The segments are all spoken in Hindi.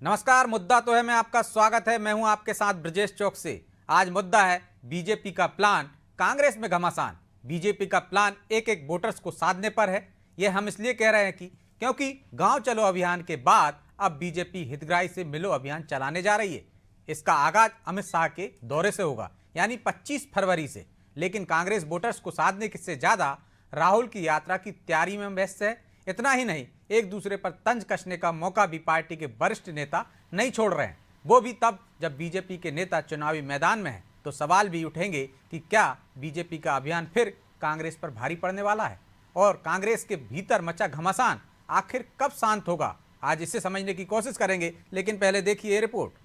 नमस्कार। मुद्दा तो है में आपका स्वागत है। मैं हूं आपके साथ ब्रजेश चौक से। आज मुद्दा है बीजेपी का प्लान कांग्रेस में घमासान। बीजेपी का प्लान एक एक वोटर्स को साधने पर है। यह हम इसलिए कह रहे हैं कि क्योंकि गांव चलो अभियान के बाद अब बीजेपी हितग्राही से मिलो अभियान चलाने जा रही है। इसका आगाज अमित शाह के दौरे से होगा, यानी 25 फरवरी से। लेकिन कांग्रेस वोटर्स को साधने से ज्यादा राहुल की यात्रा की तैयारी में व्यस्त है। इतना ही नहीं, एक दूसरे पर तंज कसने का मौका भी पार्टी के वरिष्ठ नेता नहीं छोड़ रहे हैं, वो भी तब जब बीजेपी के नेता चुनावी मैदान में हैं। तो सवाल भी उठेंगे कि क्या बीजेपी का अभियान फिर कांग्रेस पर भारी पड़ने वाला है और कांग्रेस के भीतर मचा घमासान आखिर कब शांत होगा। आज इसे समझने की कोशिश करेंगे, लेकिन पहले देखिए ये रिपोर्ट।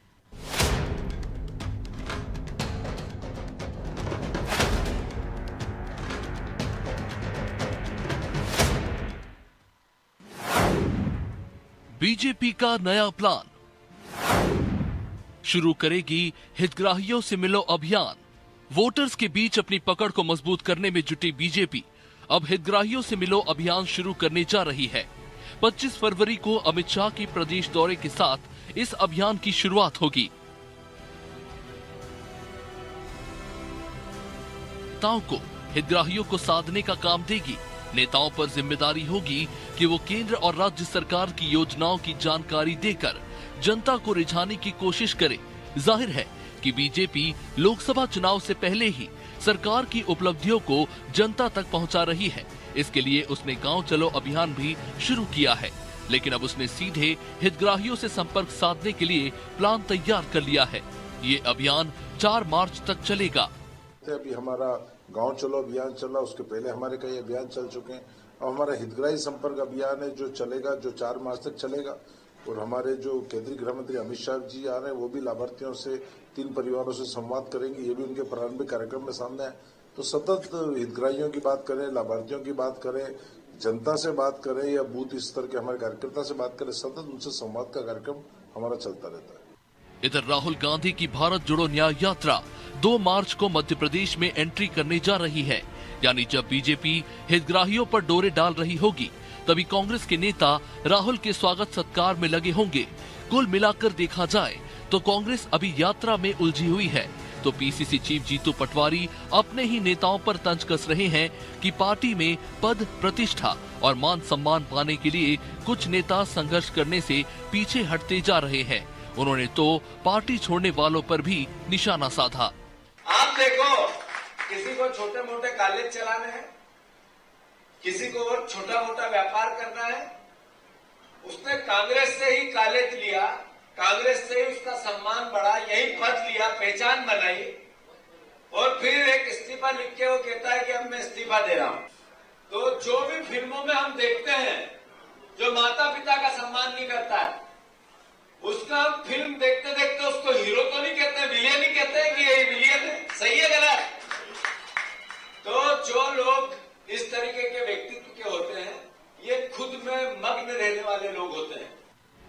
बीजेपी का नया प्लान शुरू करेगी हितग्राहियों से मिलो अभियान। वोटर्स के बीच अपनी पकड़ को मजबूत करने में जुटी बीजेपी अब हितग्राहियों से मिलो अभियान शुरू करने जा रही है। 25 फरवरी को अमित शाह के प्रदेश दौरे के साथ इस अभियान की शुरुआत होगी। नेताओं को हितग्राहियों को साधने का काम देगी। नेताओं पर जिम्मेदारी होगी कि वो केंद्र और राज्य सरकार की योजनाओं की जानकारी देकर जनता को रिझाने की कोशिश करे। जाहिर है कि बीजेपी लोकसभा चुनाव से पहले ही सरकार की उपलब्धियों को जनता तक पहुंचा रही है। इसके लिए उसने गांव चलो अभियान भी शुरू किया है, लेकिन अब उसने सीधे हितग्राहियों से संपर्क साधने के लिए प्लान तैयार कर लिया है। ये अभियान 4 मार्च तक चलेगा। अभी हमारा गांव चलो अभियान चला, उसके पहले हमारे कई अभियान चल चुके हैं। और हमारा हितग्राही संपर्क अभियान है जो चलेगा, जो 4 मार्च तक चलेगा। और हमारे जो केंद्रीय गृह मंत्री अमित शाह जी आ रहे हैं, वो भी लाभार्थियों से 3 परिवारों से संवाद करेंगे। ये भी उनके प्रारंभिक कार्यक्रम में सामने है। तो सतत हितग्राहियों की बात करें, लाभार्थियों की बात करें, जनता से बात करें या बूथ स्तर के हमारे कार्यकर्ता से बात करें, सतत उनसे संवाद का कार्यक्रम हमारा चलता रहता है। इधर राहुल गांधी की भारत जोड़ो न्याय यात्रा 2 मार्च को मध्य प्रदेश में एंट्री करने जा रही है। यानी जब बीजेपी हितग्राहियों पर डोरे डाल रही होगी, तभी कांग्रेस के नेता राहुल के स्वागत सत्कार में लगे होंगे। कुल मिलाकर देखा जाए तो कांग्रेस अभी यात्रा में उलझी हुई है। तो पीसीसी चीफ जीतू पटवारी अपने ही नेताओं पर तंज कस रहे हैं कि पार्टी में पद, प्रतिष्ठा और मान सम्मान पाने के लिए कुछ नेता संघर्ष करने से पीछे हटते जा रहे हैं। उन्होंने तो पार्टी छोड़ने वालों पर भी निशाना साधा। आप देखो, किसी को छोटे मोटे कॉलेज चलाने हैं, किसी को और छोटा मोटा व्यापार करना है। उसने कांग्रेस से ही कॉलेज लिया, कांग्रेस से ही उसका सम्मान बढ़ा, यही पद लिया, पहचान बनाई, और फिर एक इस्तीफा लिख के वो कहता है कि अब मैं इस्तीफा दे रहा हूं। तो जो भी फिल्मों में हम देखते हैं, जो माता पिता का सम्मान नहीं करता है, उसका फिल्म देखते देखते उसको हीरो तो नहीं कहते, विलियन ही कहते हैं कि ये विलियन है। सही है गलत? तो जो लोग इस तरीके के व्यक्तित्व के होते हैं, ये खुद में मग्न रहने वाले लोग होते हैं।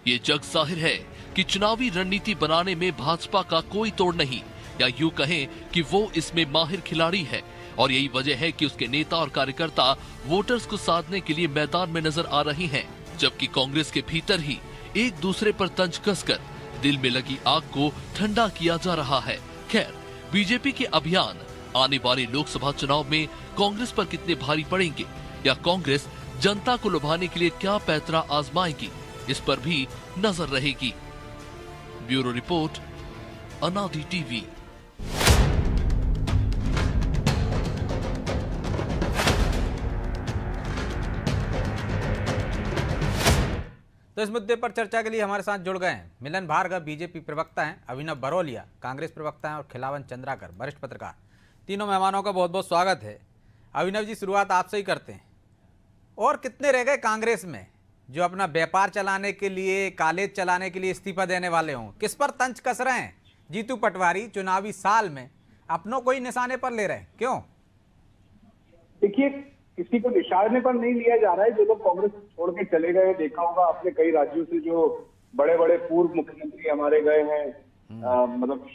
ये जग जाहिर है कि चुनावी रणनीति बनाने में भाजपा का कोई तोड़ नहीं, या यूं कहें कि वो इसमें माहिर खिलाड़ी है। और यही वजह है कि उसके नेता और कार्यकर्ता वोटर्स को साधने के लिए मैदान में नजर आ रहे हैं, जबकि कांग्रेस के भीतर ही एक दूसरे पर तंज कसकर दिल में लगी आग को ठंडा किया जा रहा है। खैर, बीजेपी के अभियान आने वाले लोकसभा चुनाव में कांग्रेस पर कितने भारी पड़ेंगे, या कांग्रेस जनता को लुभाने के लिए क्या पैंतरा आजमाएगी, इस पर भी नजर रहेगी। ब्यूरो रिपोर्ट, अनादि टीवी। तो इस मुद्दे पर चर्चा के लिए हमारे साथ जुड़ गए हैं मिलन भार्गव, बीजेपी प्रवक्ता हैं, अभिनव बरोलिया, कांग्रेस प्रवक्ता हैं, और खिलावन चंद्राकर, वरिष्ठ पत्रकार। तीनों मेहमानों का बहुत बहुत स्वागत है। अभिनव जी, शुरुआत आपसे ही करते हैं। और कितने रह गए कांग्रेस में जो अपना व्यापार चलाने के लिए, कॉलेज चलाने के लिए इस्तीफा देने वाले हों? किस पर तंज कस रहे हैं जीतू पटवारी? चुनावी साल में अपनों को ही निशाने पर ले रहे हैं, क्यों? देखिए, किसी को निशाने पर नहीं लिया जा रहा है। जो लोग कांग्रेस छोड़ के चले गए, देखा होगा आपने, कई राज्यों से जो बड़े बड़े पूर्व मुख्यमंत्री हमारे गए हैं, मतलब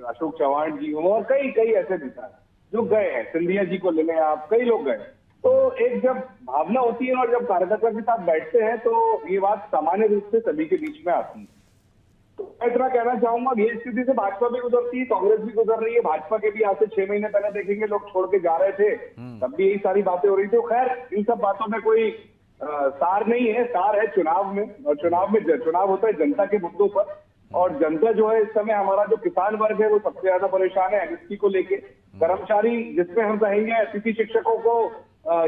अशोक चौहान जी हों, और कई कई ऐसे नेता जो गए हैं, सिंधिया जी को ले लें आप, कई लोग गए। तो एक जब भावना होती है और जब कार्यकर्ता के साथ बैठते हैं तो ये बात सामान्य रूप से सभी के बीच में आती है। मैं इतना कहना चाहूंगा ये स्थिति से भाजपा भी गुजरती है, कांग्रेस भी गुजर रही है। भाजपा के भी आज से 6 महीने पहले देखेंगे लोग छोड़ के जा रहे थे, तब भी यही सारी बातें हो रही थी। खैर इन सब बातों में कोई सार नहीं है, सार है चुनाव में, और चुनाव होता है जनता के मुद्दों पर। और जनता जो है इस समय हमारा जो किसान वर्ग है वो सबसे ज्यादा परेशान है एमएसपी को लेके। कर्मचारी जिसमें हम कहेंगे अतिथि शिक्षकों को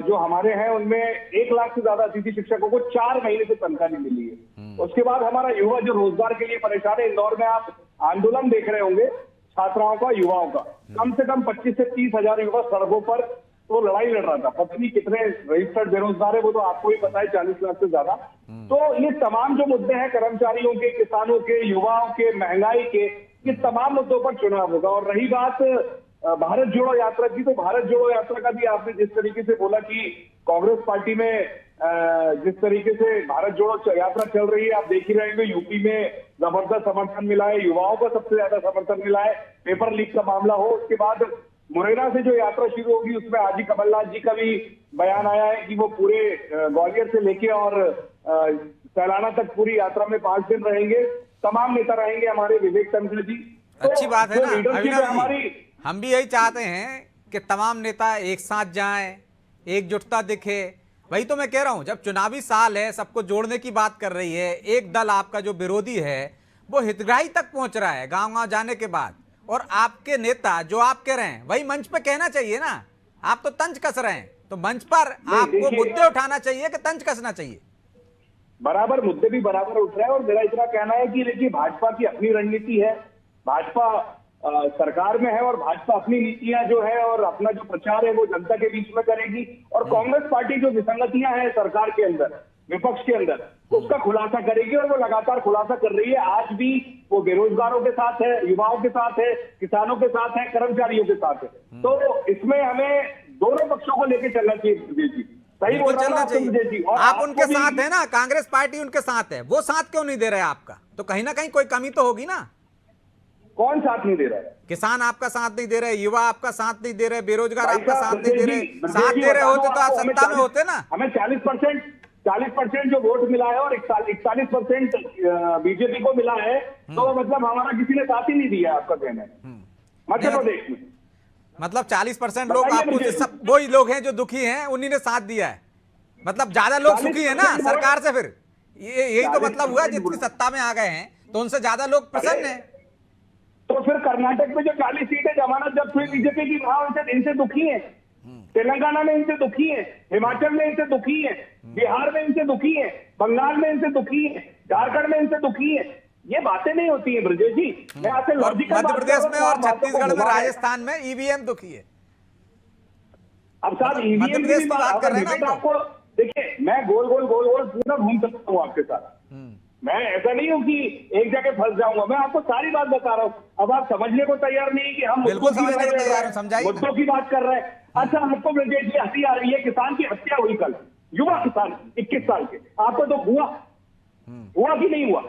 जो हमारे हैं उनमें 1 लाख से ज्यादा अतिथि शिक्षकों को 4 महीने से तनख्वाह नहीं मिली है। उसके बाद हमारा युवा जो रोजगार के लिए परेशान है, इंदौर में आप आंदोलन देख रहे होंगे छात्राओं का, युवाओं का, कम से कम 25 से 30 हजार युवा सड़कों पर तो लड़ाई लड़ रहा था। पता नहीं कितने रजिस्टर्ड बेरोजगार है, वो तो आपको ही पता है, 40 लाख से ज्यादा। तो ये तमाम जो मुद्दे हैं कर्मचारियों के, किसानों के, युवाओं के, महंगाई के, ये तमाम मुद्दों पर चुनाव होगा। और रही बात भारत जोड़ो यात्रा की, तो भारत जोड़ो यात्रा का भी आपने जिस तरीके से बोला कि कांग्रेस पार्टी में जिस तरीके से भारत जोड़ो यात्रा चल रही है, आप देख ही रहेंगे यूपी में जबरदस्त समर्थन मिला है, युवाओं को सबसे ज्यादा समर्थन मिला है। पेपर लीक का मामला हो, उसके बाद मुरैना से जो यात्रा शुरू होगी उसमें आज ही कमलनाथ जी का भी बयान आया है कि वो पूरे ग्वालियर से लेके और सैलाना तक पूरी यात्रा में 5 दिन रहेंगे। तमाम नेता रहेंगे हमारे, विवेक तंत्र जी। अच्छी बात है ना अभिनव हमारी, जी, हम भी यही चाहते हैं कि तमाम नेता एक साथ जाएं, एकजुटता दिखे। वही तो मैं कह रहा हूं, जब चुनावी साल है, सबको जोड़ने की बात कर रही है, एक दल आपका जो विरोधी है वो हितग्राही तक पहुंच रहा है गांव-गांव जाने के बाद, और आपके नेता जो आप कह रहे हैं वही मंच पे कहना चाहिए ना। आप तो तंज कस रहे हैं, तो मंच पर आपको मुद्दे उठाना चाहिए कि तंज कसना चाहिए? बराबर मुद्दे भी बराबर उठ रहे हैं। और मेरा इतना कहना है कि देखिए भाजपा की अपनी रणनीति है, भाजपा सरकार में है और भाजपा अपनी नीतियां जो है और अपना जो प्रचार है वो जनता के बीच में करेगी। और कांग्रेस पार्टी जो विसंगतियां हैं सरकार के अंदर, विपक्ष के अंदर, उसका खुलासा करेगी और वो लगातार खुलासा कर रही है। आज भी वो बेरोजगारों के साथ है, युवाओं के साथ है, किसानों के साथ है, कर्मचारियों के साथ है। तो इसमें हमें दोनों पक्षों को लेकर चलना चाहिए जी। सही बोल रहा चलना चाहिए। आप उनके साथ है ना, कांग्रेस पार्टी उनके साथ है, वो साथ क्यों नहीं दे रहे आपका? तो कहीं ना कहीं कोई कमी तो होगी ना। कौन साथ नहीं दे रहा है? किसान आपका साथ नहीं दे रहे, युवा आपका साथ नहीं दे रहे, बेरोजगार आपका साथ नहीं दे रहे। साथ दे रहे होते तो आप सत्ता में होते ना। हमें 40% जो वोट मिला है और 41% बीजेपी को मिला है, तो मतलब हमारा किसी ने साथ ही नहीं दिया, आपका कहना है मध्य प्रदेश में। मतलब 40% लोग आपको, सब वही लोग हैं जो दुखी हैं, उन्हीं ने साथ दिया है। मतलब ज्यादा लोग सुखी है ना सरकार से, फिर यही तो मतलब हुआ। जितनी सत्ता में आ गए हैं तो उनसे ज्यादा लोग प्रसन्न हैं। तो फिर कर्नाटक में जो 40 सीटें जमानत जब्त हुई बीजेपी की, वहां इनसे दुखी है, तेलंगाना में इनसे दुखी है, हिमाचल में इनसे दुखी है, बिहार में इनसे दुखी है, बंगाल में इनसे दुखी है, झारखंड में इनसे दुखी है। ये बातें नहीं होती है ब्रजेश जी। मैं आपसे लॉजिकल मध्य प्रदेश में और छत्तीसगढ़ में, राजस्थान में ईवीएम दुखी है। अब साहब ईवीएम की बात कर रहे हैं ना, आपको देखिए मैं गोल गोल पूरा घूम सकता हूँ आपके साथ। मैं ऐसा नहीं हूं कि एक जगह फंस जाऊंगा, मैं आपको सारी बात बता रहा हूं। अब आप समझने को तैयार नहीं कि हम मुद्दों की बात कर रहे हैं। अच्छा, आपको ब्रजेश जी हंसी आ रही है, किसान की हत्या हुई कल, युवा किसान 21 साल के, आपको तो हुआ कि नहीं हुआ?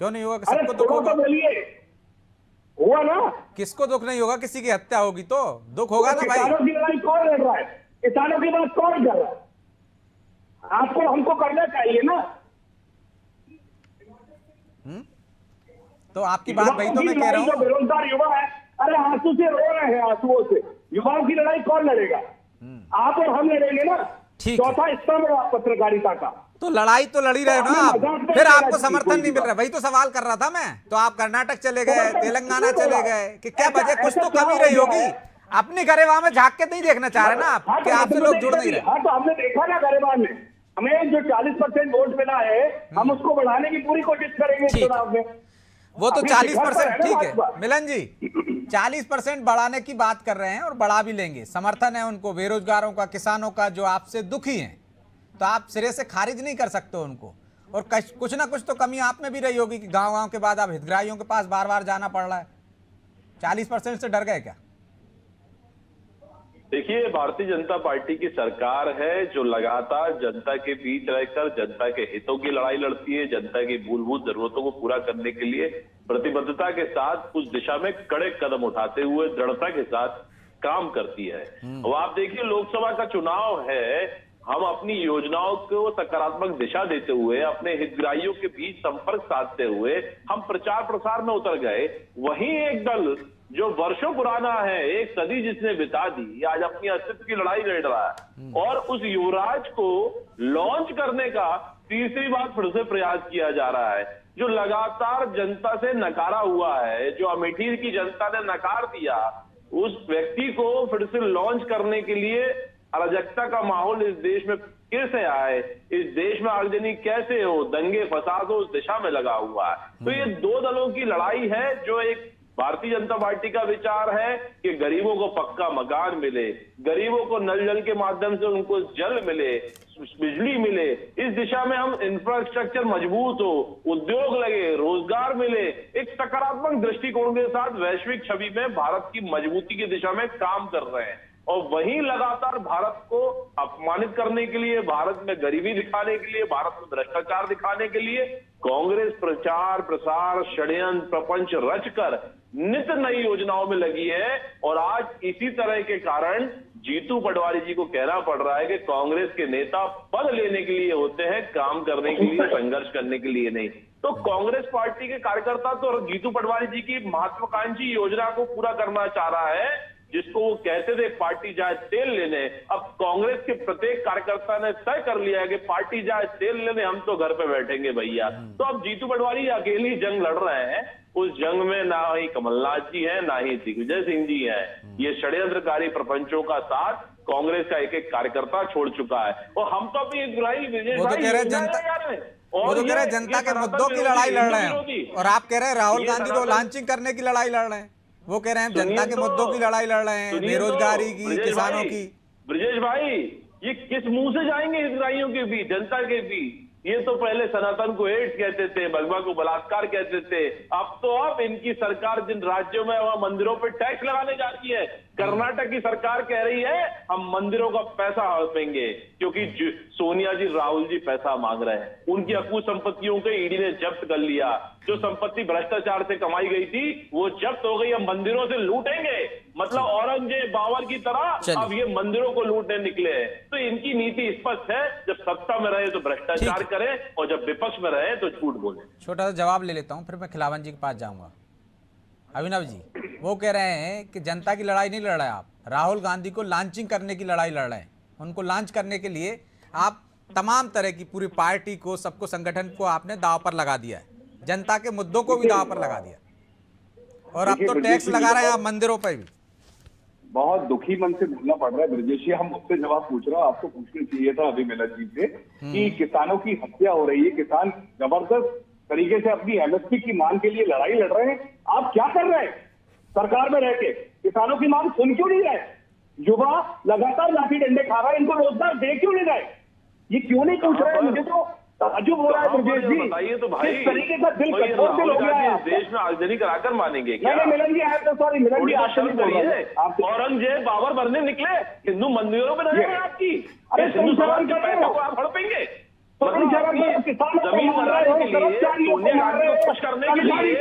क्यों नहीं हुआ? सबको दुख होगा, बोलिए हुआ ना? किसको दुख नहीं होगा? किसी की हत्या होगी तो दुख होगा ना भाई। किसानों की लड़ाई कौन लड़ रहा है? किसानों की बात कौन कर रहा है? आपको हमको करना चाहिए ना। तो आपकी बात वही तो मैं कह रहा हूँ। बेरोजगार युवा है, अरे आंसू से रो रहे हैं, आंसुओं से। युवाओं की लड़ाई कौन लड़ेगा? आप और हम लड़ेंगे ना। चौथा स्तंभ पत्रकारिता का। तो लड़ाई तो लड़ी रहे ना आप, फिर आपको समर्थन नहीं मिल रहा। वही तो सवाल कर रहा था मैं। तो आप कर्नाटक चले गए, तेलंगाना चले गए, कि क्या वजह? कुछ तो कमी रही होगी। अपनी गरेबा में झांक के नहीं देखना चाह रहे ना आप कि आपसे लोग जुड़ नहीं रहे। हाँ, तो हमने देखा ना गरेबा में, हमें जो 40% वोट मिला है, हम उसको बढ़ाने की पूरी कोशिश करेंगे चुनाव में। वो तो 40%, ठीक है मिलन जी, 40% बढ़ाने की बात कर रहे हैं और बढ़ा भी लेंगे। समर्थन है उनको, बेरोजगारों का, किसानों का, जो आपसे दुखी हैं, तो आप सिरे से खारिज नहीं कर सकते उनको। और कुछ ना कुछ तो कमी आप में भी रही होगी कि गांव-गांव के बाद आप हितग्राहियों के पास बार बार जाना पड़ रहा है। 40% से डर गए क्या? देखिए, भारतीय जनता पार्टी की सरकार है जो लगातार जनता के बीच रहकर जनता के हितों की लड़ाई लड़ती है, जनता की मूलभूत जरूरतों को पूरा करने के लिए प्रतिबद्धता के साथ उस दिशा में कड़े कदम उठाते हुए दृढ़ता के साथ काम करती है। अब आप देखिए, लोकसभा का चुनाव है, हम अपनी योजनाओं को सकारात्मक दिशा देते हुए, अपने हितग्राहियों के बीच संपर्क साधते हुए हम प्रचार प्रसार में उतर गए। वहीं एक दल जो वर्षों पुराना है, एक सदी जिसने बिता दी, आज अपनी अस्तित्व की लड़ाई लड़ रहा है और उस युवराज को लॉन्च करने का तीसरी बार फिर से प्रयास किया जा रहा है, जो लगातार जनता से नकारा हुआ है, जो अमेठी की जनता ने नकार दिया, उस व्यक्ति को फिर से लॉन्च करने के लिए अराजकता का माहौल इस देश में फिर से आए, इस देश में आगजनी कैसे हो, दंगे फसाद हो, उस दिशा में लगा हुआ है। तो ये दो दलों की लड़ाई है। जो एक भारतीय जनता पार्टी का विचार है कि गरीबों को पक्का मकान मिले, गरीबों को नल जल के माध्यम से उनको जल मिले, बिजली मिले, इस दिशा में हम इंफ्रास्ट्रक्चर मजबूत हो, उद्योग लगे, रोजगार मिले, एक सकारात्मक दृष्टिकोण के साथ वैश्विक छवि में भारत की मजबूती की दिशा में काम कर रहे हैं। और वहीं लगातार भारत को अपमानित करने के लिए, भारत में गरीबी दिखाने के लिए, भारत में भ्रष्टाचार दिखाने के लिए कांग्रेस प्रचार प्रसार षड्यंत्र प्रपंच रचकर नित नई योजनाओं में लगी है। और आज इसी तरह के कारण जीतू पटवारी जी को कहना पड़ रहा है कि कांग्रेस के नेता पद लेने के लिए होते हैं, काम करने के लिए, संघर्ष करने के लिए नहीं। तो कांग्रेस पार्टी के कार्यकर्ता तो जीतू पटवारी जी की महत्वाकांक्षी योजना को पूरा करना चाह रहा है, जिसको वो कहते थे पार्टी जाए तेल लेने। अब कांग्रेस के प्रत्येक कार्यकर्ता ने तय कर लिया है कि पार्टी जाए तेल लेने, हम तो घर पे बैठेंगे भैया। तो अब जीतू पटवारी अकेली जंग लड़ रहे हैं। उस जंग में ना ही कमलनाथ जी हैं, ना ही दिग्विजय सिंह जी हैं। ये षड्यंत्रकारी प्रपंचों का साथ कांग्रेस का एक एक कार्यकर्ता छोड़ चुका है। और हम तो अभी विजय वो तो कह रहे हैं जनता के मुद्दों की लड़ाई लड़ रहे हैं, और आप कह रहे हैं राहुल गांधी को लॉन्चिंग करने की लड़ाई लड़ रहे हैं। वो कह रहे हैं जनता के मुद्दों की लड़ाई लड़ रहे हैं, बेरोजगारी की, किसानों की। ब्रजेश भाई, ये किस मुंह से जाएंगे हितग्राहियों के बीच, जनता के बीच? ये तो पहले सनातन को एड्स कहते थे, भगवा को बलात्कार कहते थे। अब इनकी सरकार जिन राज्यों में वहां मंदिरों पर टैक्स लगाने जा रही है, कर्नाटक की सरकार कह रही है हम मंदिरों का पैसा हड़पेंगे, क्योंकि सोनिया जी, राहुल जी पैसा मांग रहे हैं। उनकी अकुल संपत्तियों को ईडी ने जब्त कर लिया। जो संपत्ति भ्रष्टाचार से कमाई गई थी वो जब्त हो गई। हम मंदिरों से लूटेंगे, मतलब औरंगजेब बाबर की तरह अब ये मंदिरों को लूटने निकले हैं। तो इनकी नीति स्पष्ट है, जब सत्ता में रहे तो भ्रष्टाचार करें और जब विपक्ष में रहे तो झूठ बोले। छोटा सा जवाब ले लेता हूं, फिर मैं खिलावन जी के पास जाऊंगा। अभिनव जी, वो कह रहे हैं कि जनता की लड़ाई नहीं लड़ रहे आप, राहुल गांधी को लॉन्चिंग करने की लड़ाई लड़ रहे हैं। उनको लॉन्च करने के लिए आप तमाम तरह की पूरी पार्टी को, सबको, संगठन को आपने दांव पर लगा दिया है, जनता के मुद्दों को भी दांव पर लगा दिया, और अब तो टैक्स लगा रहे हैं आप मंदिरों पर भी। बहुत दुखी मन से बोलना पड़ रहा है ब्रजेश जी। हम मुझसे जवाब पूछ रहा हूँ, आपको पूछना चाहिए था अभिमिलन जी से कि किसानों की हत्या हो रही है, किसान जबरदस्त तरीके से अपनी एमएसपी की मांग के लिए लड़ाई लड़ रहे हैं। आप क्या कर रहे हैं सरकार में रह के? किसानों की मांग सुन क्यों नहीं रहे? युवा लगातार लाठी डंडे खा रहा है, इनको रोजगार दे क्यों नहीं रहे? ये क्यों नहीं पूछ रहे हैं? मुझे तो ताज्जुब हो रहा है ब्रजेश जी। बताइए तो भाई, किस तरीके का दिल कठोर दिल हो गया है देश में आगजनी कराकर मानेंगे क्या? नहीं मिलन जी, आई एम सो सॉरी मिलन जी, आपसे नहीं बोल रहे हैं। औरंगजेब बाबर बनने निकले, हिंदू मंदिरों में नजर है आपकी। अरे हिंदू समाज के पैसों को आप हड़पेंगे। जमीन बनाने के लिए, सोनिया गांधी को खुश करने के लिए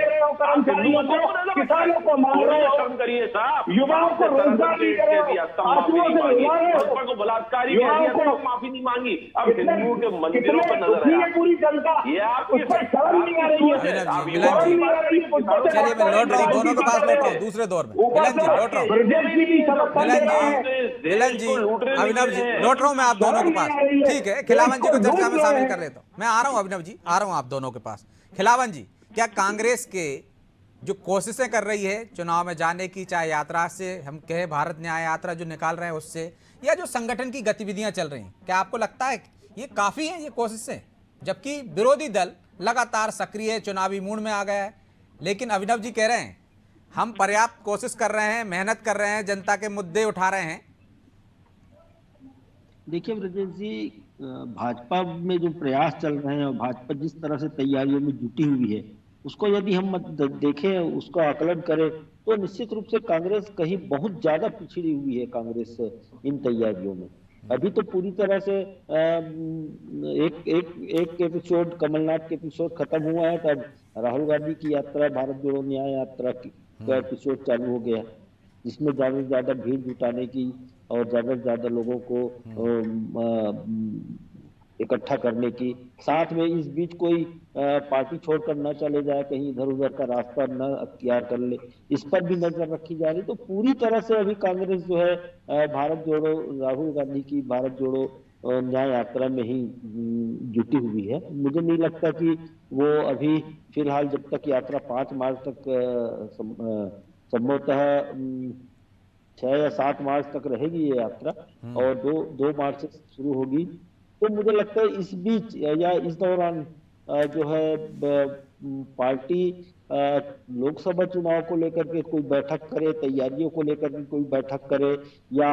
किसानों को मार रहे हो, करिए साहब, युवाओं को रोजगार नहीं दे रहे हो, को बलात्कारी माफी नहीं मांगी। अब हिंदुओं के मंदिरों पर नजर है पूरी जनता। ये आपकी शर्म नहीं आ रही है। चलिए मैं लौट रहा हूँ, दोनों के पास लौट रहा हूँ, दूसरे दौर में। मिलन जी लौट रहा हूँ, मिलन जी, अभिनव जी लौट रहा हूँ मैं आप दोनों के पास। ठीक है, खिलावन जी को चर्चा में शामिल कर लेता हूं। मैं आ रहा हूं अभिनव जी, आ रहा हूं आप दोनों के पास। खिलावन जी, क्या कांग्रेस के जो कोशिशें कर रही है चुनाव में जाने की, चाहे यात्रा से हम कहें, भारत न्याय यात्रा जो निकाल रहे हैं उससे, या जो संगठन की गतिविधियां चल रही हैं, क्या आपको लगता है ये काफी है ये कोशिशें? जबकि विरोधी दल लगातार सक्रिय चुनावी मूड में आ गया है, लेकिन अभिनव जी कह रहे हैं हम पर्याप्त कोशिश कर रहे हैं, मेहनत कर रहे हैं, जनता के मुद्दे उठा रहे हैं। देखिए ब्रजेश जी, भाजपा में जो प्रयास चल रहे हैं और भाजपा जिस तरह से तैयारियों में जुटी हुई है, उसको यदि हम देखें, उसको आकलन करें, तो निश्चित रूप से कांग्रेस कहीं बहुत ज्यादा पिछड़ी हुई है। कांग्रेस इन तैयारियों में अभी तो पूरी तरह से एक एपिसोड, कमलनाथ के एपिसोड खत्म हुआ है, तब राहुल गांधी की यात्रा, भारत जोड़ो न्याय यात्रा का एपिसोड चालू हो गया। जिसमें ज्यादा से ज्यादा भीड़ जुटाने की और ज्यादा से ज्यादा लोगों को इकट्ठा करने की, साथ में इस बीच कोई पार्टी छोड़कर न चले जाए, कहीं इधर उधर का रास्ता न अख्तियार कर ले, इस पर भी नजर रखी जा रही। तो पूरी तरह से अभी कांग्रेस जो है भारत जोड़ो, राहुल गांधी की भारत जोड़ो न्याय यात्रा में ही जुटी हुई है। मुझे नहीं लगता कि वो अभी फिलहाल, जब तक यात्रा 5 मार्च तक संभवतः 6 या 7 मार्च तक रहेगी ये यात्रा, और 2 मार्च से शुरू होगी। तो मुझे लगता है इस बीच या इस दौरान जो है पार्टी लोकसभा चुनाव को लेकर के कोई बैठक करे, तैयारियों को लेकर के कोई बैठक करे, या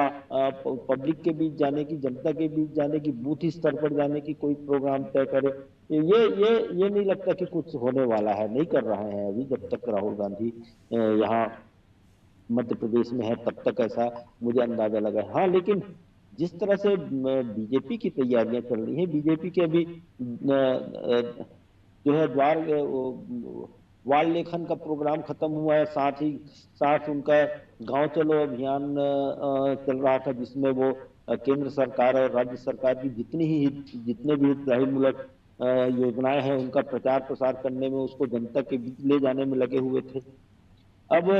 पब्लिक के बीच जाने की, जनता के बीच जाने की, बूथ स्तर पर जाने की कोई प्रोग्राम तय करे, ये नहीं लगता कि कुछ होने वाला है, नहीं कर रहा है अभी। जब तक राहुल गांधी यहाँ मध्य प्रदेश में है तब तक ऐसा मुझे अंदाजा लगा है। हाँ, लेकिन जिस तरह से बीजेपी की तैयारियां चल रही हैं, बीजेपी के अभी जो है वाल लेखन का प्रोग्राम खत्म हुआ है, साथ ही साथ उनका गांव चलो अभियान चल रहा था, जिसमें वो केंद्र सरकार और राज्य सरकार की जितने भी हितग्राहीमूलक योजनाएं हैं उनका प्रचार प्रसार करने में, उसको जनता के बीच ले जाने में लगे हुए थे। अब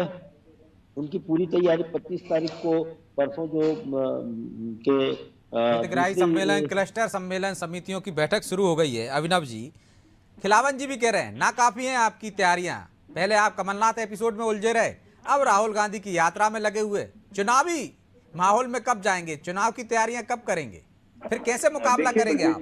उनकी पूरी तैयारी 25 तारीख को परसों जो के हितग्राही सम्मेलन, क्लस्टर सम्मेलन समितियों की बैठक शुरू हो गई है। अभिनव जी, खिलावन जी भी कह रहे हैं ना काफी हैं आपकी तैयारियां, पहले आप कमलनाथ एपिसोड में उलझे रहे, अब राहुल गांधी की यात्रा में लगे हुए, चुनावी माहौल में कब जाएंगे, चुनाव की तैयारियां कब करेंगे, फिर कैसे मुकाबला करेंगे आप?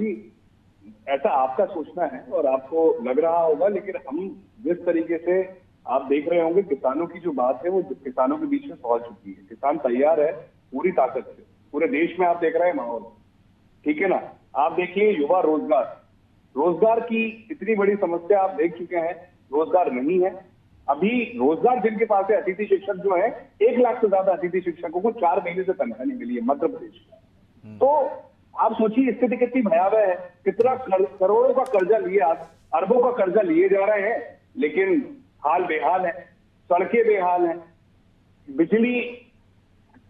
ऐसा आपका सोचना है और आपको लग रहा होगा, लेकिन हम जिस तरीके से आप देख रहे होंगे, किसानों की जो बात है वो किसानों के बीच में पहुंच चुकी है। किसान तैयार है पूरी ताकत से, पूरे देश में आप देख रहे हैं माहौल, ठीक है ना। आप देखिए युवा रोजगार की इतनी बड़ी समस्या आप देख चुके हैं, रोजगार नहीं है अभी। रोजगार जिनके पास है, अतिथि शिक्षक जो है, 1 लाख से ज्यादा अतिथि शिक्षकों को 4 महीने से तनख्वाह नहीं मिली है मध्य प्रदेश में। तो आप सोचिए स्थिति कितनी भयावह है, कितना करोड़ों का कर्जा लिए, अरबों का कर्जा लिए जा रहे हैं, लेकिन हाल बेहाल है, सड़कें बेहाल हैं, बिजली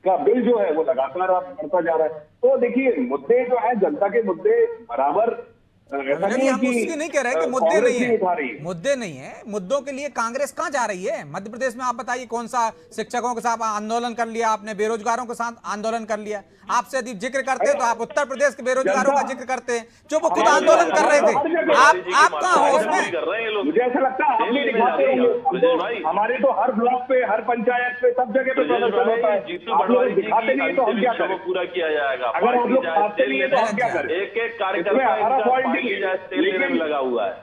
का बिल जो है वो लगातार बढ़ता जा रहा है। तो देखिए मुद्दे जो है, जनता के मुद्दे बराबर ऐसा नहीं है हम उसकी नहीं कह रहे कि मुद्दे नहीं है, मुद्दे नहीं है, मुद्दों के लिए कांग्रेस कहां जा रही है मध्य प्रदेश में? आप बताइए, कौन सा शिक्षकों के साथ आंदोलन कर लिया आपने, बेरोजगारों के साथ आंदोलन कर लिया? आपसे यदि जिक्र करते हैं तो आप उत्तर प्रदेश के बेरोजगारों का जिक्र करते हैं, जो वो खुद आंदोलन कर रहे थे। आप कहां हो उसमें? मुझे ऐसा लगता है आप नहीं दिखाते होंगे, हमारे तो हर ब्लॉक पे, हर पंचायत पे, सब जगह पे प्रदर्शन होता है, आप लोग दिखाते नहीं है तो हम क्या करें? पूरा किया जाएगा, अगर आप लोग दिखाते नहीं है तो हम क्या करें? एक कार्यकर्ता लगा हुआ है।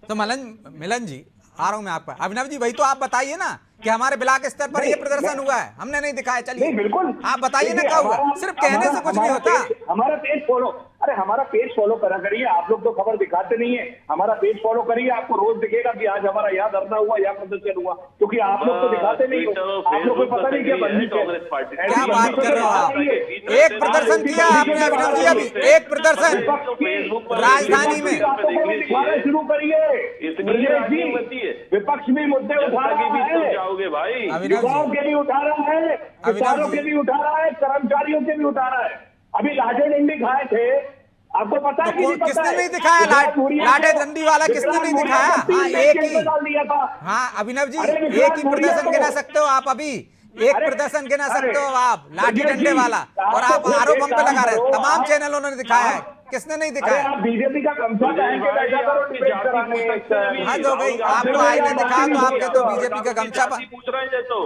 तो मिलन जी, आ रहा हूं मैं आपका। अभिनव जी, वही तो आप बताइए ना कि हमारे ब्लॉक स्तर पर ये प्रदर्शन हुआ है, हमने नहीं दिखाया। चलिए बिल्कुल आप बताइए ना क्या हुआ, सिर्फ कहने से कुछ नहीं होता। हमारा पेज फॉलो, अरे हमारा पेज फॉलो करा करिए, आप लोग तो खबर दिखाते नहीं है, हमारा पेज फॉलो करिए, आपको रोज दिखेगा कि आज हमारा यहाँ धरना हुआ, यहाँ प्रदर्शन हुआ, क्योंकि आप लोग तो दिखाते नहीं हो, आप लोग को पता नहीं क्या बंदी कांग्रेस पार्टी। क्या बात कर रहे हो आप? एक प्रदर्शन किया आपने अभिनव जी, अभी एक प्रदर्शन राजधानी में। शुरू करिए, विपक्ष भी मुद्दे उठा रहा है, जाओगे भाई, युवाओं के भी उठा रहा है, किसानों के भी उठा रहा है, कर्मचारियों के भी उठा रहा है। अभी लाठे डंडी खाए थे, आपको पता है कि नहीं? किसने नहीं दिखाया लाठे डंडी वाला? किसने नहीं दिखाया? हाँ, एक ही। हाँ अभिनव जी, एक ही प्रदर्शन गिना सकते हो आप, अभी एक प्रदर्शन गिना सकते हो आप, लाठी डंडे वाला, और आप आरोप हम पे लगा रहे हैं। तमाम चैनलों ने दिखाया है, किसने नहीं दिखाया? आप बीजेपी का गमछा पहन के बैठा करो, डिबेट कराने। हाँ तो भाई, आपको आई ने दिखाया तो आप कहते हो बीजेपी का गमछा पूछ रहे हैं। तो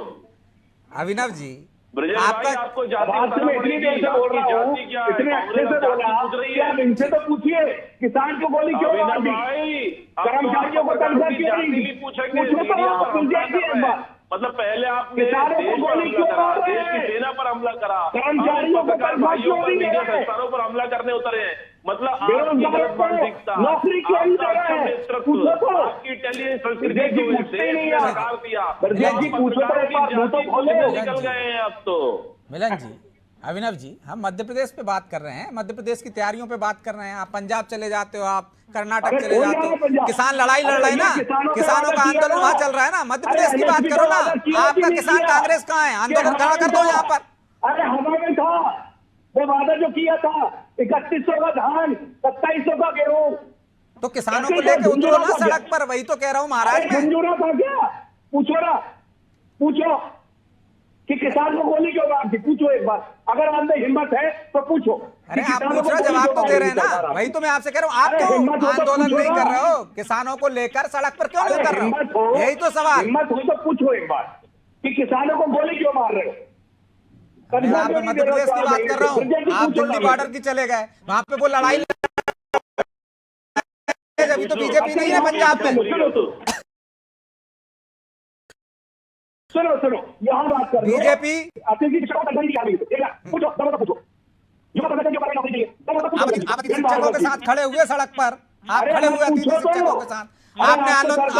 अभिनव जी, आपका आपको जाति में इतनी देर से बोल रहा हूँ, इतने अच्छे से बोला, आप इनसे तो पूछिए किसान को गोली क्यों मार दी, कर्मचारियों को तनख्वाह क्यों नहीं दी? मतलब पहले आपने देश की सेना पर हमला करा, कर्मचारियों को तनख्वाह क्यों नहीं दे रहे? संस्थानों पर हमला करने उतरे हैं। मतलब बेरोजगारों को नौकरी क्यों नहीं दे रहे हैं? पूछो तो, आपकी इंटेलिजेंस संस्कृति पूछो तो, एक बार निकल गए हैं अब तो। मिलन जी, अभिनव जी, हम मध्य प्रदेश पे बात कर रहे हैं, मध्य प्रदेश की तैयारियों पे बात कर रहे हैं। आप पंजाब चले जाते हो, आप कर्नाटक चले जाते हो, किसान लड़ाई लड़ रहे हैं ना, किसानों का आंदोलन वहां चल रहा है ना। मध्य प्रदेश की बात करो ना, आपका किसान कांग्रेस कहाँ है? आंदोलन खड़ा कर दो यहाँ पर। अरे हमारे था वो वादा जो किया था 3100 का धान, 2700 का गेहूं, तो किसानों को लेकर उतरो ना सड़क पर, वही तो कह रहा हूँ महाराज मैं। मंजूरा था क्या? पूछो ना, पूछो कि किसान को गोली क्यों मार दी, पूछो एक बार, अगर आप में हिम्मत है तो पूछो। अरे आप पूछ रहे हो, जवाब तो दे रहे हैं ना, वही तो मैं आपसे कह रहा हूँ। आप क्यों आंदोलन नहीं कर रहे हो? किसानों को लेकर सड़क पर क्यों नहीं कर रहे हो? यही तो सवाल। हिम्मत हो तो पूछो एक बार कि किसानों को गोली क्यों मार रहे हो। मैं आप मध्य प्रदेश की बात कर रहा हूँ, आप दिल्ली बॉर्डर की चले गए, वहां पे वो लड़ाई अभी तो बीजेपी नहीं है पंजाब में। सुनो यहाँ बात कर बीजेपी आप शिक्षकों के साथ खड़े हुए सड़क पर, आप खड़े हुए अतिथि शिक्षकों के साथ, आपने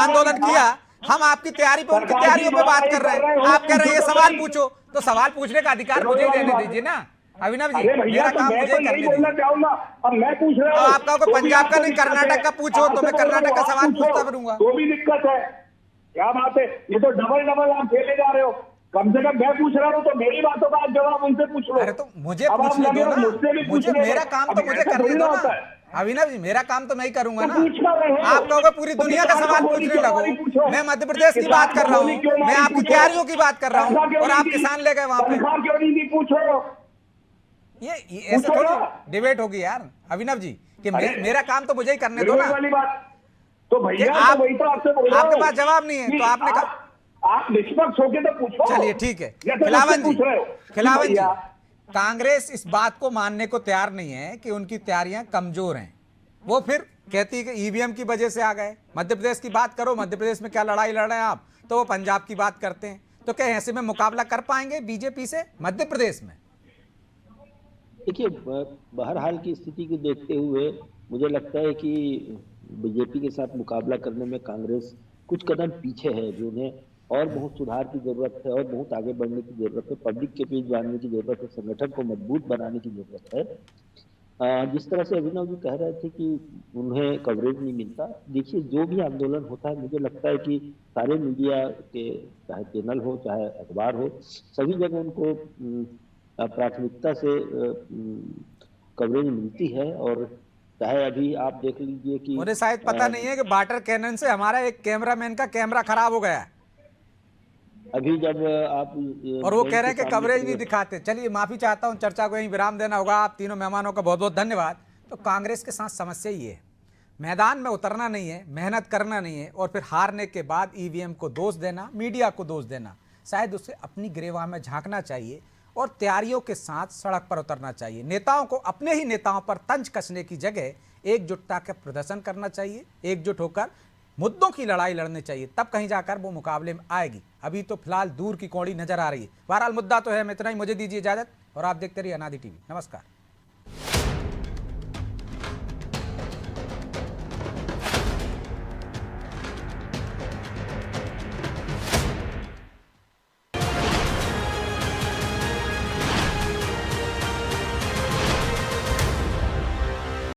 आंदोलन किया। हम आपकी तैयारी पे, उनकी तैयारियों पे बात कर रहे हैं। आप कह रहे हैं ये सवाल पूछो, तो सवाल पूछने का अधिकार मुझे देने दीजिए ना अभिनव जी। मेरा काम मुझे करने दीजिए। अब मैं पूछ रहा हूँ, आपका कोई पंजाब का नहीं, कर्नाटक का पूछो तो मैं कर्नाटक का सवाल पूछता फिरूंगा। तो भी दिक्कत है, क्या बात है? ये तो डबल आप खेले जा रहे हो। कम से कम मैं पूछ रहा हूँ तो मेरी बातों का आप जवाब उनसे पूछ लो। अरे तो मुझे पूछने दो ना, मुझे मेरा काम तो मुझे करने दो ना अभिनव जी। मेरा काम तो मैं ही करूंगा ना। आप कहोगे पूरी दुनिया का सवाल पूछने लगो। मैं मध्य प्रदेश की बात कर रहा हूँ, मैं आपकी तैयारियों की बात कर रहा हूँ, और आप किसान ले गए वहां पे। क्यों नहीं पूछो? ये ऐसे थोड़ी डिबेट होगी यार अभिनव जी कि मेरा काम तो मुझे ही करने दो ना। तो भैया आप, वही तो आपसे बोल रहा हूं। आपके पास जवाब नहीं है तो आपने कहा आप निष्पक्ष होके तो पूछो। चलिए ठीक है। खिलावन जी, कांग्रेस इस बात को मानने को तैयार नहीं है कि उनकी तैयारियां कमजोर हैं। वो फिर कहती है कि ईवीएम की वजह से आ गए। मध्य प्रदेश की बात करो, मध्य प्रदेश में क्या लड़ाई लड़ रहे हैं आप, तो वो पंजाब की बात करते हैं। तो क्या ऐसे में मुकाबला कर पाएंगे बीजेपी से मध्य प्रदेश में? देखिए, बहरहाल की स्थिति को देखते हुए मुझे लगता है कि बीजेपी के साथ मुकाबला करने में कांग्रेस कुछ कदम पीछे है, जो उन्हें और बहुत सुधार की जरूरत है और बहुत आगे बढ़ने की जरूरत है, पब्लिक के बीच जानने की जरूरत है, संगठन को मजबूत बनाने की जरूरत है। जिस तरह से अभिनव जी कह रहे थे कि उन्हें कवरेज नहीं मिलता, देखिए जो भी आंदोलन होता है मुझे लगता है कि सारे मीडिया के, चाहे चैनल हो चाहे अखबार हो, सभी जगह उनको प्राथमिकता से कवरेज मिलती है। और चाहे अभी आप देख लीजिए कि मुझे शायद पता नहीं है कि वाटर कैनन से हमारा एक कैमरामैन का कैमरा खराब हो गया है, अभी जब आप और वो कह रहे हैं कि कवरेज नहीं दिखाते। चलिए माफी चाहता हूं, चर्चा को यहीं विराम देना होगा। आप तीनों मेहमानों का बहुत बहुत धन्यवाद। तो कांग्रेस के साथ समस्या ये है, मैदान में उतरना नहीं है, मेहनत करना नहीं है, और फिर हारने के बाद ईवीएम को दोष देना, मीडिया को दोष देना। शायद उसे अपनी गिरेबान में झांकना चाहिए और तैयारियों के साथ सड़क पर उतरना चाहिए। नेताओं को अपने ही नेताओं पर तंज कसने की जगह एकजुटता का प्रदर्शन करना चाहिए, एकजुट होकर मुद्दों की लड़ाई लड़नी चाहिए, तब कहीं जाकर वो मुकाबले में आएगी। अभी तो फिलहाल दूर की कौड़ी नजर आ रही है। बहरहाल मुद्दा तो है। इतना ही, मुझे दीजिए इजाजत और आप देखते रहिए अनादि टीवी। नमस्कार।